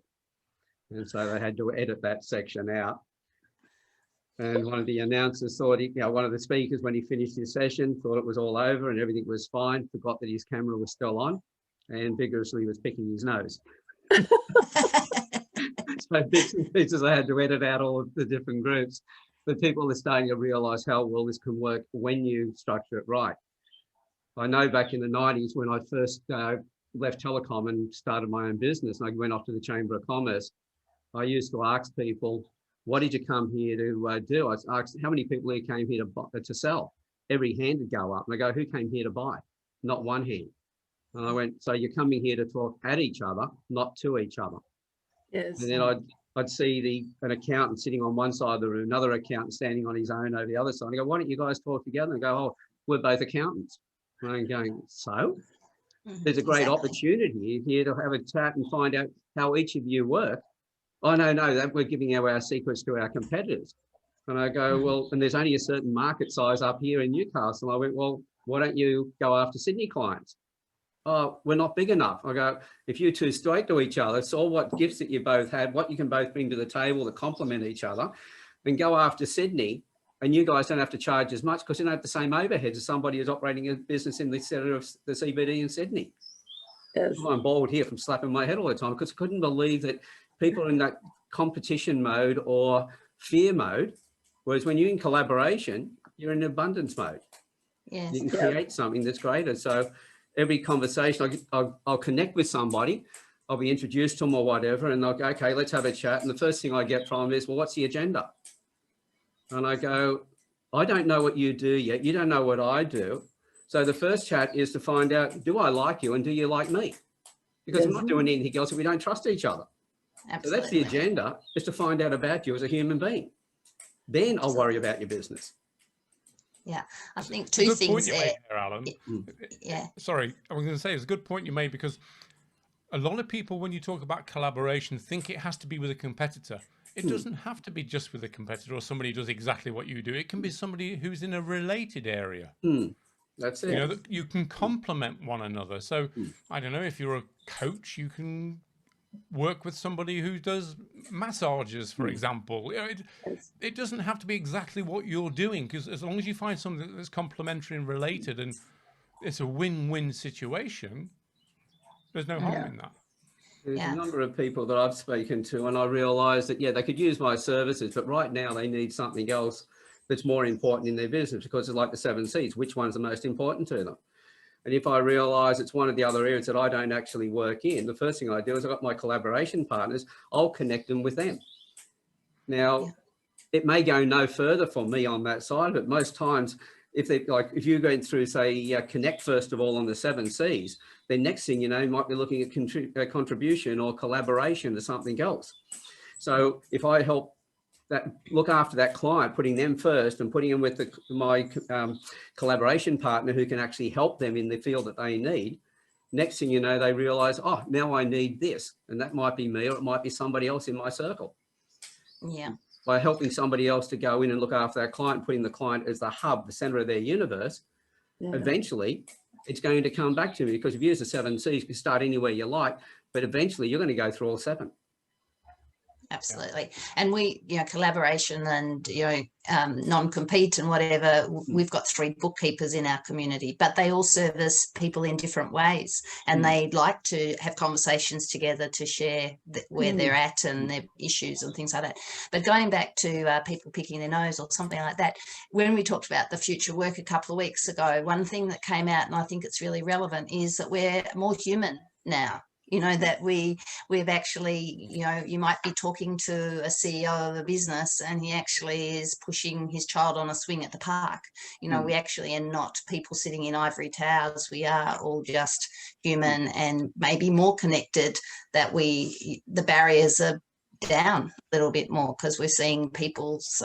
And so they had to edit that section out. And one of the announcers thought, one of the speakers, when he finished his session, thought it was all over and everything was fine, forgot that his camera was still on, and vigorously was picking his nose. So bits and pieces, I had to edit out all of the different groups. But people are starting to realise how well this can work when you structure it right. I know back in the 90s, when I first left telecom and started my own business, and I went off to the Chamber of Commerce, I used to ask people, what did you come here to do? I asked, how many people here came here to sell? Every hand would go up. And I go, who came here to buy? Not one hand. And I went, so you're coming here to talk at each other, not to each other. Yes. And then I'd see an accountant sitting on one side of the room, another accountant standing on his own over the other side. I go, why don't you guys talk together? And go, oh, we're both accountants. And I'm going, so? there's a great Exactly. opportunity here to have a chat and find out how each of you work. Oh, no, that we're giving our secrets to our competitors. And I go, well, and there's only a certain market size up here in Newcastle. I went, well, why don't you go after Sydney clients? Oh, we're not big enough. I go, if you two straight to each other, saw what gifts that you both had, what you can both bring to the table to complement each other, and go after Sydney, and you guys don't have to charge as much because you don't have the same overheads as somebody who's operating a business in the centre of the CBD in Sydney. Yes. I'm bored here from slapping my head all the time because I couldn't believe that people are in that competition mode or fear mode, whereas when you're in collaboration, you're in abundance mode. Yes. You can create something that's greater. So every conversation, I'll connect with somebody, I'll be introduced to them or whatever, and they'll go, okay, let's have a chat. And the first thing I get from them is, well, what's the agenda? And I go, I don't know what you do yet. You don't know what I do. So the first chat is to find out, do I like you and do you like me? Because we're not doing anything else if we don't trust each other. Absolutely. So that's the agenda, is to find out about you as a human being. Then I'll worry about your business. Yeah, I think It's a two good point things you there. made there, Alan. Yeah. Sorry, I was going to say it's a good point you made, because a lot of people, when you talk about collaboration, think it has to be with a competitor. It doesn't have to be just with a competitor or somebody who does exactly what you do. It can be somebody who's in a related area. That's it. You know, that you can complement one another. So I don't know, if you're a coach, you can work with somebody who does massages, for example. You know, it doesn't have to be exactly what you're doing, because as long as you find something that's complementary and related and it's a win-win situation, there's no harm in that. There's a number of people that I've spoken to, and I realised that, they could use my services, but right now they need something else that's more important in their business, because it's like the 7 Cs. Which one's the most important to them? And if I realise it's one of the other areas that I don't actually work in, the first thing I do is I've got my collaboration partners, I'll connect them with them. Now, it may go no further for me on that side, but most times, if you're going through, say, connect first of all on the 7 Cs, then next thing you know, you might be looking at contribution or collaboration to something else. So if I help look after that client, putting them first and putting them with my collaboration partner who can actually help them in the field that they need, next thing you know, they realise, oh, now I need this. And that might be me, or it might be somebody else in my circle. Yeah. By helping somebody else to go in and look after that client, putting the client as the hub, the centre of their universe, eventually it's going to come back to me, because if you use the 7 Cs, you can start anywhere you like, but eventually you're going to go through all 7. Absolutely. And we, collaboration and, non-compete and whatever, we've got 3 bookkeepers in our community, but they all service people in different ways, and they like to have conversations together to share where they're at and their issues and things like that. But going back to people picking their nose or something like that, when we talked about the future work a couple of weeks ago, one thing that came out, and I think it's really relevant, is that we're more human now. That we've actually, you might be talking to a CEO of a business and he actually is pushing his child on a swing at the park. We actually are not people sitting in ivory towers. We are all just human and maybe more connected, that the barriers are down a little bit more because we're seeing people's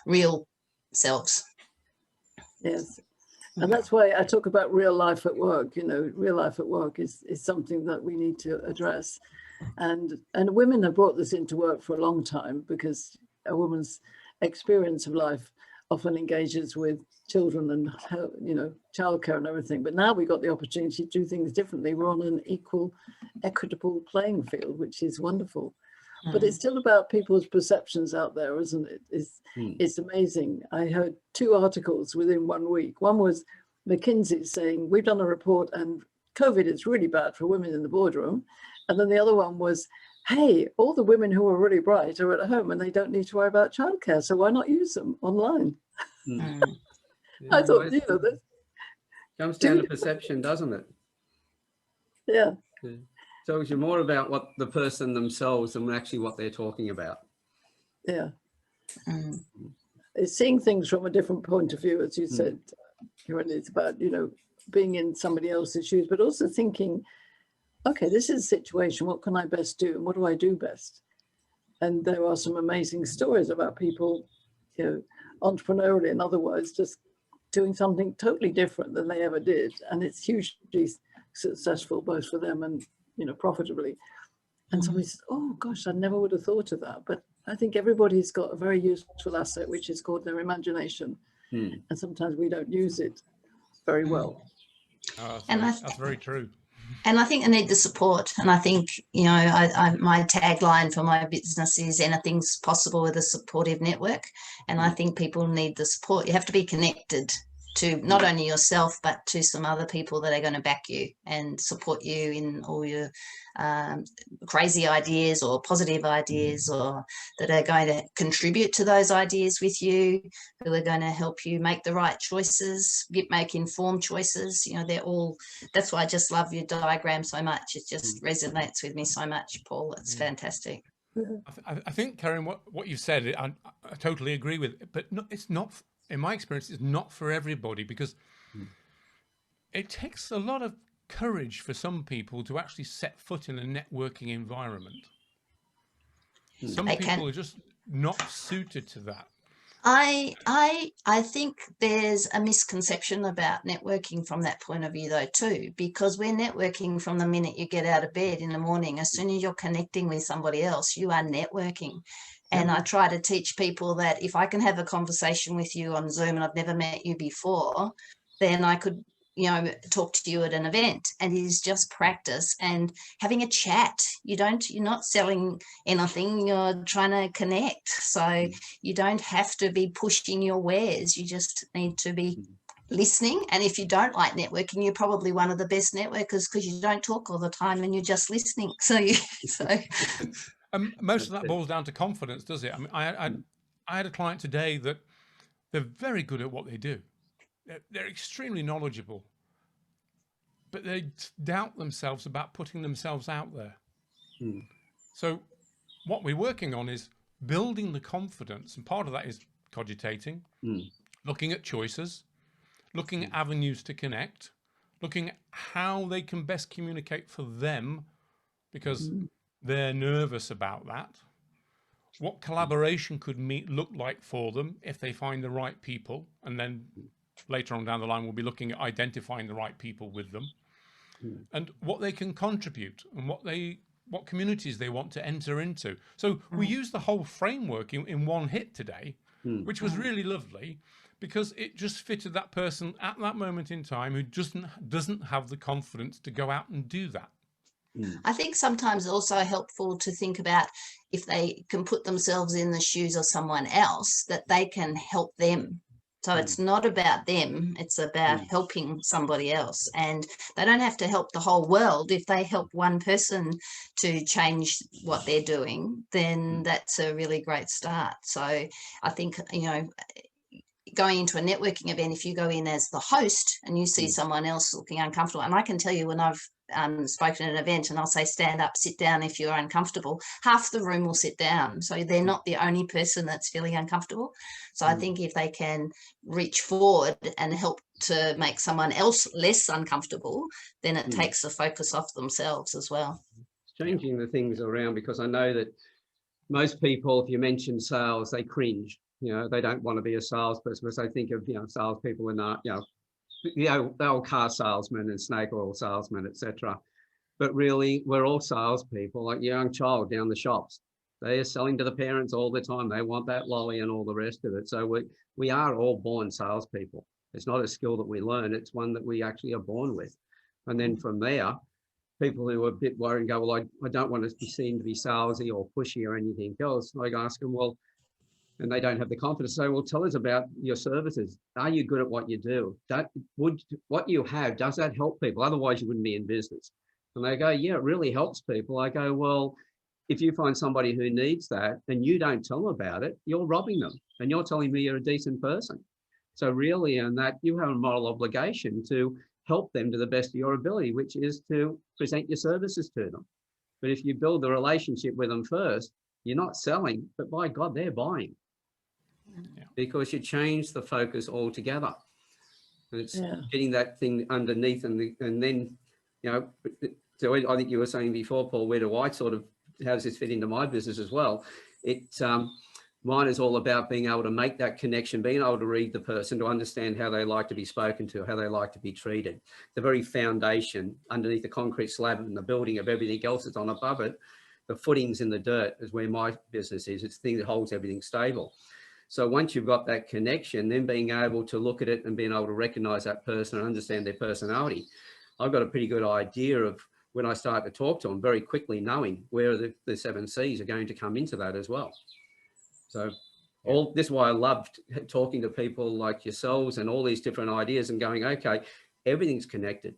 real selves. Yes. And that's why I talk about real life at work. Real life at work is something that we need to address. And women have brought this into work for a long time, because a woman's experience of life often engages with children and, childcare and everything. But now we've got the opportunity to do things differently. We're on an equitable playing field, which is wonderful. But it's still about people's perceptions out there, isn't it? It's amazing. I heard 2 articles within 1 week. One was McKinsey saying, we've done a report and COVID is really bad for women in the boardroom. And then the other one was, hey, all the women who are really bright are at home and they don't need to worry about childcare. So why not use them online? I thought, that comes down to perception, doesn't it? Yeah. So it's more about what the person themselves than actually what they're talking about. Yeah. It's seeing things from a different point of view, as you said, Kerryn. It's about, being in somebody else's shoes, but also thinking, okay, this is a situation, what can I best do? And what do I do best? And there are some amazing stories about people, entrepreneurially and otherwise, just doing something totally different than they ever did. And it's hugely successful, both for them and, you know, profitably. And somebody says, oh gosh, I never would have thought of that. But I think everybody's got a very useful asset, which is called their imagination. And sometimes we don't use it very well. That's very true. And I think I need the support. And I think, you know, my tagline for my business is anything's possible with a supportive network. And I think people need the support. You have to be connected to not only yourself, but to some other people that are going to back you and support you in all your crazy ideas or positive ideas, or that are going to contribute to those ideas with you, who are going to help you make the right choices, make informed choices. You know, they're all, that's why I just love your diagram so much. It just resonates with me so much, Paul. It's fantastic. I think, Kerryn, what you said, I totally agree with, but it's not, in my experience, it's not for everybody, because it takes a lot of courage for some people to actually set foot in a networking environment. Some people are just not suited to that. I think there's a misconception about networking from that point of view, though, too, because we're networking from the minute you get out of bed in the morning. As soon as you're connecting with somebody else, you are networking. And I try to teach people that if I can have a conversation with you on Zoom and I've never met you before, then I could, you know, talk to you at an event. And it is just practice and having a chat. You're not selling anything, you're trying to connect. So you don't have to be pushing your wares. You just need to be listening. And if you don't like networking, you're probably one of the best networkers, because you don't talk all the time and you're just listening. Most of that boils down to confidence, does it? I mean, I had a client today that they're very good at what they do. They're extremely knowledgeable, but they doubt themselves about putting themselves out there. So what we're working on is building the confidence. And part of that is cogitating, looking at choices, looking at avenues to connect, looking at how they can best communicate for them, because they're nervous about that. What collaboration could look like for them if they find the right people, and then later on down the line, we'll be looking at identifying the right people with them, and what they can contribute and what communities they want to enter into. So we use the whole framework in one hit today, which was really lovely, because it just fitted that person at that moment in time who doesn't have the confidence to go out and do that. I think sometimes it's also helpful to think about if they can put themselves in the shoes of someone else, that they can help them. So it's not about them, it's about helping somebody else. And they don't have to help the whole world. If they help one person to change what they're doing, then that's a really great start. So I think, you know, going into a networking event, if you go in as the host and you see someone else looking uncomfortable, and I can tell you when I've spoken at an event and I'll say, stand up, sit down if you're uncomfortable, half the room will sit down. So they're not the only person that's feeling uncomfortable. So I think if they can reach forward and help to make someone else less uncomfortable, then it takes the focus off themselves as well. Changing the things around, because I know that most people, if you mention sales, they cringe. You know, they don't want to be a salesperson because they think of, you know, salespeople and, the old car salesman and snake oil salesman, etc. But really, we're all salespeople, like a young child down the shops. They are selling to the parents all the time. They want that lolly and all the rest of it. So we are all born salespeople. It's not a skill that we learn. It's one that we actually are born with. And then from there, people who are a bit worried and go, well, I don't want to be seen to be salesy or pushy or anything else. I ask them, well, and they don't have the confidence. So, well, tell us about your services. Are you good at what you do? What you have, does that help people? Otherwise, you wouldn't be in business. And they go, yeah, it really helps people. I go, well, if you find somebody who needs that and you don't tell them about it, you're robbing them. And you're telling me you're a decent person. So really, in that, you have a moral obligation to help them to the best of your ability, which is to present your services to them. But if you build the relationship with them first, you're not selling, but by God, they're buying. Because you change the focus altogether. And it's getting that thing underneath, and then, you know, so I think you were saying before, Paul, how does this fit into my business as well? Mine is all about being able to make that connection, being able to read the person, to understand how they like to be spoken to, how they like to be treated. The very foundation underneath the concrete slab and the building of everything else that's on above it, the footings in the dirt is where my business is. It's the thing that holds everything stable. So once you've got that connection, then being able to look at it and being able to recognize that person and understand their personality, I've got a pretty good idea of when I start to talk to them, very quickly knowing where the 7 C's are going to come into that as well. So all this is why I loved talking to people like yourselves and all these different ideas and going, okay, everything's connected.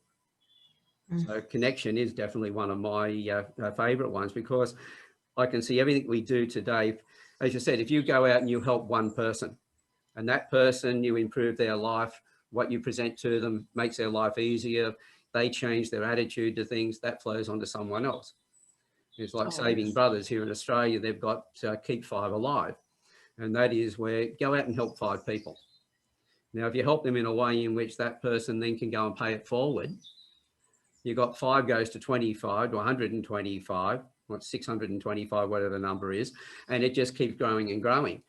So connection is definitely one of my favorite ones, because I can see everything we do today. As you said, if you go out and you help one person and that person, you improve their life, what you present to them makes their life easier, they change their attitude to things, that flows onto someone else. It's like Saving Brothers here in Australia. They've got Keep 5 Alive. And that is where go out and help 5 people. Now, if you help them in a way in which that person then can go and pay it forward, you've got 5 goes to 25 to 125, or 625, whatever the number is, and it just keeps growing and growing.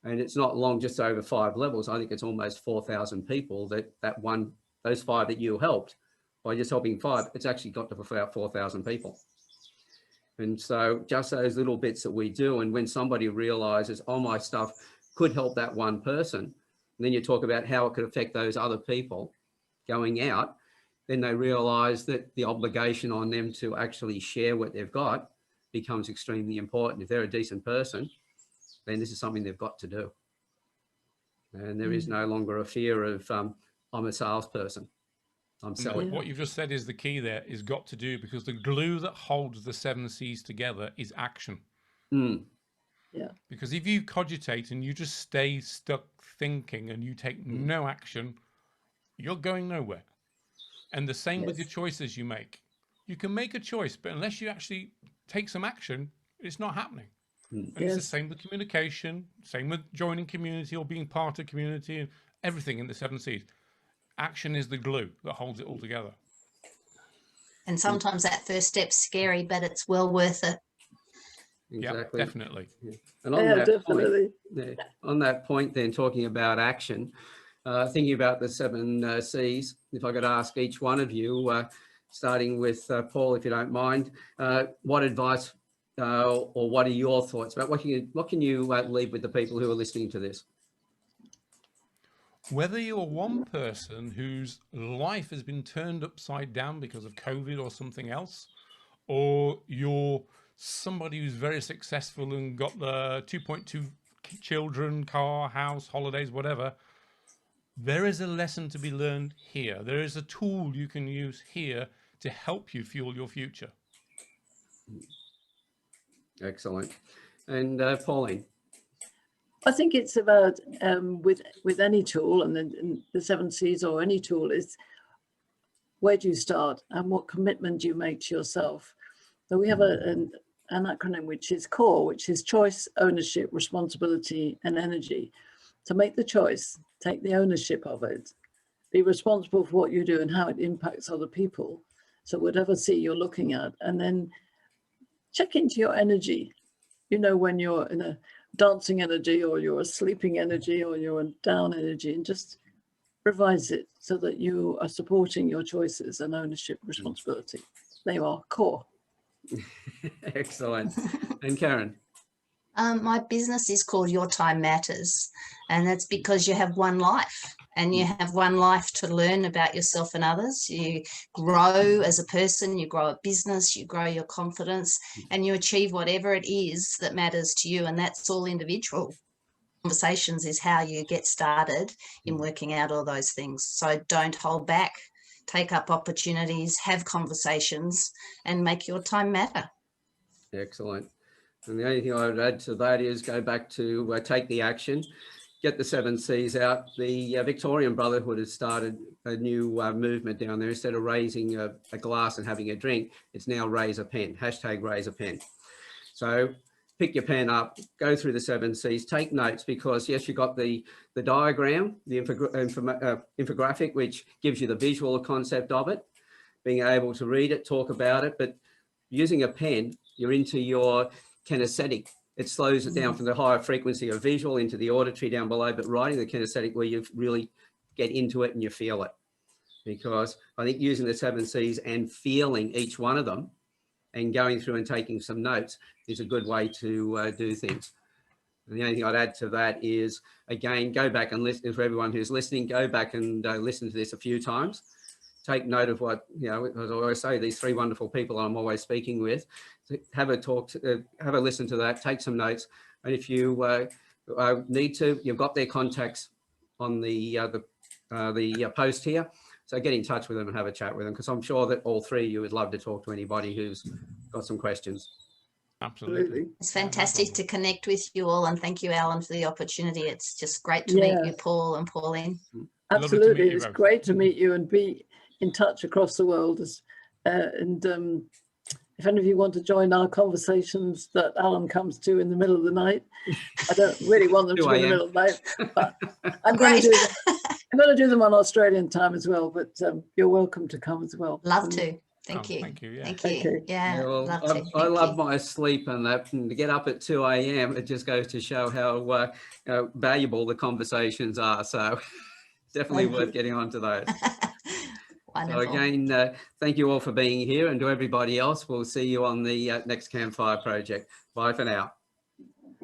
And it's not long, just over 5 levels. I think it's almost 4,000 people those 5 that you helped, by just helping 5, it's actually got to about 4,000 people. And so just those little bits that we do, and when somebody realizes, oh, my stuff could help that one person, and then you talk about how it could affect those other people going out, then they realize that the obligation on them to actually share what they've got becomes extremely important. If they're a decent person, then this is something they've got to do. And there is no longer a fear of, I'm a salesperson. I'm selling. What you've just said is the key there, is got to do, because the glue that holds the 7 C's together is action. Yeah. Because if you cogitate and you just stay stuck thinking and you take no action, you're going nowhere. And the same with your choices you make. You can make a choice, but unless you actually take some action, it's not happening. And it's the same with communication, same with joining community or being part of community, and everything in the 7 C's. Action is the glue that holds it all together. And sometimes that first step's scary, but it's well worth it. Exactly. Yeah, definitely. Yeah. And on on that point then, talking about action, thinking about the 7 C's, if I could ask each one of you, starting with Paul, if you don't mind, what advice or what are your thoughts about what can you leave with the people who are listening to this? Whether you're one person whose life has been turned upside down because of COVID or something else, or you're somebody who's very successful and got the 2.2 children, car, house, holidays, whatever, there is a lesson to be learned here. There is a tool you can use here to help you fuel your future. Excellent. And Pauline? I think it's about with any tool, and then the 7 C's or any tool, is where do you start and what commitment do you make to yourself. So we have an acronym which is CORE, which is choice, ownership, responsibility, and energy. To make the choice, take the ownership of it, be responsible for what you do and how it impacts other people. So whatever C you're looking at, and then check into your energy. You know, when you're in a dancing energy, or you're a sleeping energy, or you're a down energy, and just revise it so that you are supporting your choices and ownership, responsibility. They are CORE. Excellent. And Kerryn? My business is called Your Time Matters, and that's because you have one life, and you have one life to learn about yourself and others. You grow as a person, you grow a business, you grow your confidence, and you achieve whatever it is that matters to you, and that's all individual. Conversations is how you get started in working out all those things. So don't hold back, take up opportunities, have conversations, and make your time matter. Excellent. And the only thing I would add to that is go back to take the action, get the 7 C's out. The Victorian Brotherhood has started a new movement down there. Instead of raising a glass and having a drink, it's now raise a pen, #raise a pen. So pick your pen up, go through the 7 C's, take notes, because yes, you've got the diagram, the infographic, which gives you the visual concept of it, being able to read it, talk about it, but using a pen, you're into your kinesthetic It slows it down from the higher frequency of visual into the auditory down below, but writing the kinesthetic where you really get into it and you feel it. Because I think using the 7 C's and feeling each one of them and going through and taking some notes is a good way to do things. And the only thing I'd add to that is, again, go back and listen. For everyone who's listening, go back and listen to this a few times. Take note of what, you know, as I always say, these 3 wonderful people I'm always speaking with. Have a talk, have a listen to that, take some notes. And if you need to, you've got their contacts on the post here. So get in touch with them and have a chat with them, because I'm sure that all 3 of you would love to talk to anybody who's got some questions. Absolutely. It's fantastic to connect with you all, and thank you, Alan, for the opportunity. It's just great to meet you, Paul and Pauline. Absolutely, it's great to meet you and be in touch across the world. If any of you want to join our conversations that Alan comes to in the middle of the night, I don't really want them to be in the middle of the night, but I'm going to do them on Australian time as well, but you're welcome to come as well. Love to. Thank you. Thank you. Yeah. Thank you. Okay. Yeah, Well, I love my sleep, and that, and to get up at 2 a.m, it just goes to show how valuable the conversations are. So definitely worth getting onto those. So again, thank you all for being here, and to everybody else, we'll see you on the next Campfire Project. Bye for now.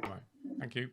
All right. Thank you.